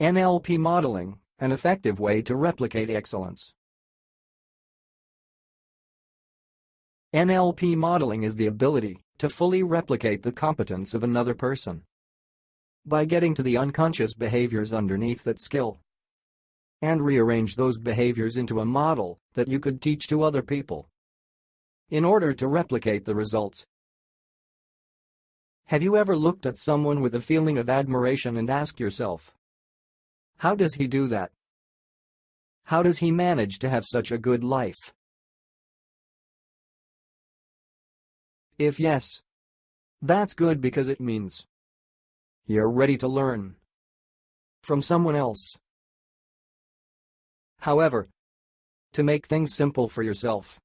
NLP Modeling, an effective way to replicate excellence. NLP modeling is the ability to fully replicate the competence of another person by getting to the unconscious behaviors underneath that skill and rearrange those behaviors into a model that you could teach to other people in order to replicate the results. Have you ever looked at someone with a feeling of admiration and asked yourself, how does he do that? How does he manage to have such a good life? If yes, that's good because it means you're ready to learn from someone else. However, to make things simple for yourself,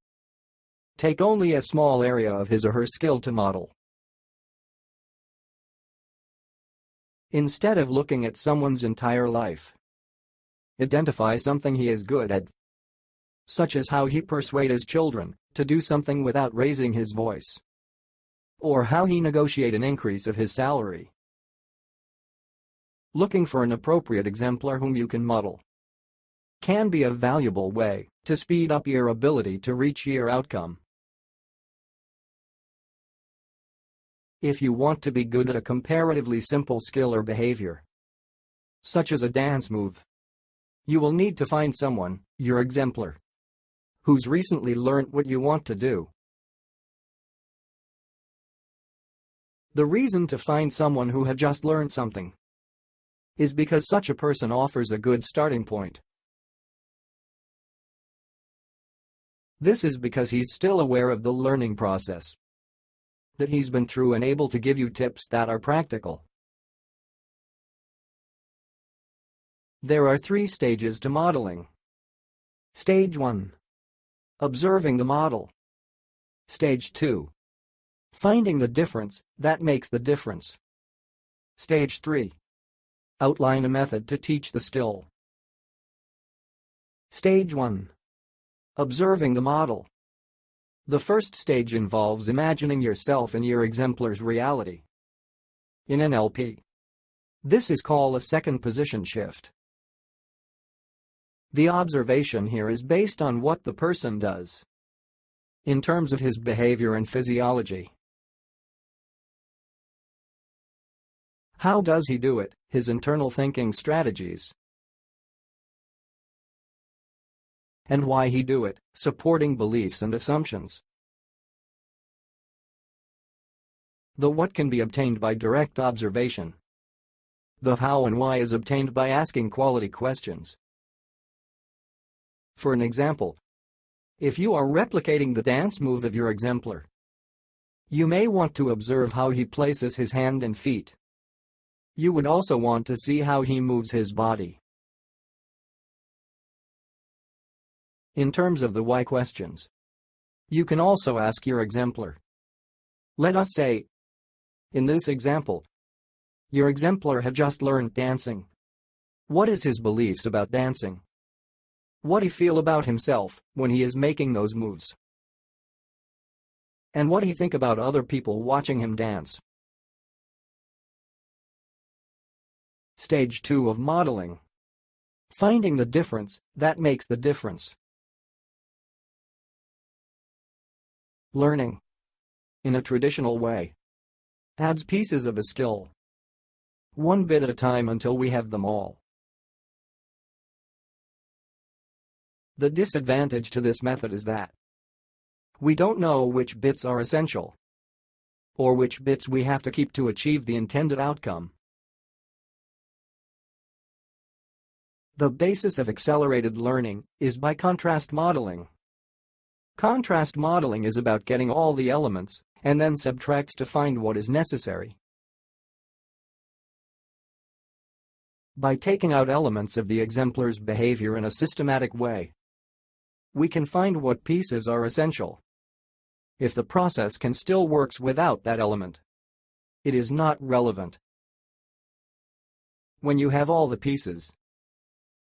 take only a small area of his or her skill to model. Instead of looking at someone's entire life, identify something he is good at, such as how he persuades his children to do something without raising his voice, or how he negotiates an increase of his salary. Looking for an appropriate exemplar whom you can model can be a valuable way to speed up your ability to reach your outcome. If you want to be good at a comparatively simple skill or behavior, such as a dance move, you will need to find someone, your exemplar, who's recently learned what you want to do. The reason to find someone who had just learned something is because such a person offers a good starting point. This is because he's still aware of the learning process that he's been through and able to give you tips that are practical. There are 3 stages to modeling. Stage 1. Observing the model. Stage 2. Finding the difference that makes the difference. Stage 3. Outline a method to teach the skill. Stage 1. Observing the model. The first stage involves imagining yourself in your exemplar's reality. In NLP, this is called a second position shift. The observation here is based on what the person does in terms of his behavior and physiology. How does he do it, his internal thinking strategies, and why he do it, supporting beliefs and assumptions. The what can be obtained by direct observation. The how and why is obtained by asking quality questions. For an example, if you are replicating the dance move of your exemplar, you may want to observe how he places his hand and feet. You would also want to see how he moves his body. In terms of the why questions, you can also ask your exemplar. Let us say, in this example, your exemplar had just learned dancing. What is his beliefs about dancing? What he feel about himself when he is making those moves? And what he think about other people watching him dance? Stage 2 of modeling. Finding the difference that makes the difference. Learning, in a traditional way, adds pieces of a skill, one bit at a time until we have them all. The disadvantage to this method is that we don't know which bits are essential or which bits we have to keep to achieve the intended outcome. The basis of accelerated learning is by contrast modeling. Contrast modeling is about getting all the elements and then subtracts to find what is necessary. By taking out elements of the exemplar's behavior in a systematic way, we can find what pieces are essential. If the process can still works without that element, it is not relevant. When you have all the pieces,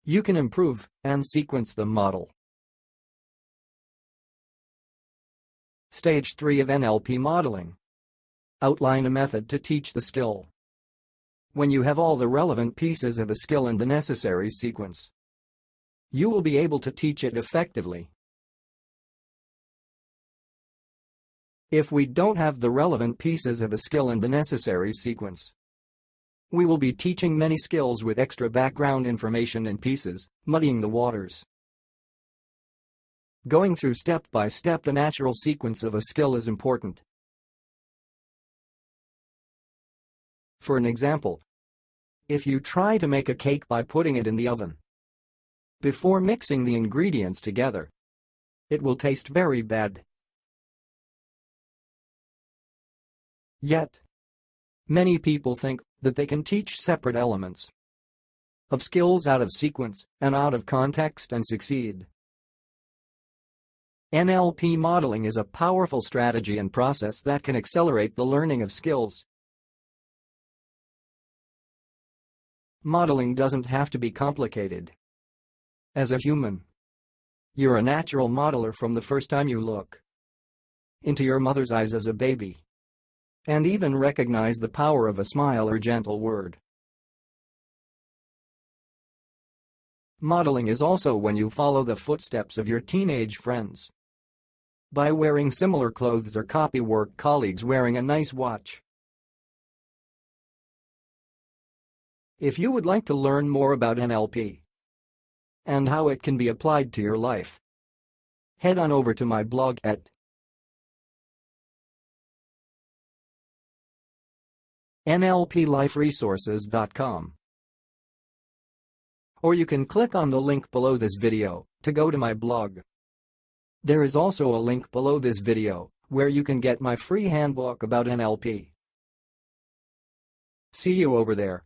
you can improve and sequence the model. Stage 3 of NLP modeling. Outline a method to teach the skill. When you have all the relevant pieces of a skill in the necessary sequence, you will be able to teach it effectively. If we don't have the relevant pieces of a skill in the necessary sequence, we will be teaching many skills with extra background information and pieces, muddying the waters. Going through step by step the natural sequence of a skill is important. For an example, if you try to make a cake by putting it in the oven before mixing the ingredients together, it will taste very bad. Yet, many people think that they can teach separate elements of skills out of sequence and out of context and succeed. NLP modeling is a powerful strategy and process that can accelerate the learning of skills. Modeling doesn't have to be complicated. As a human, you're a natural modeler from the first time you look into your mother's eyes as a baby, and even recognize the power of a smile or gentle word. Modeling is also when you follow the footsteps of your teenage friends by wearing similar clothes or copy work colleagues wearing a nice watch. If you would like to learn more about NLP and how it can be applied to your life, head on over to my blog at nlpliferesources.com. Or you can click on the link below this video to go to my blog. There is also a link below this video where you can get my free handbook about NLP. See you over there.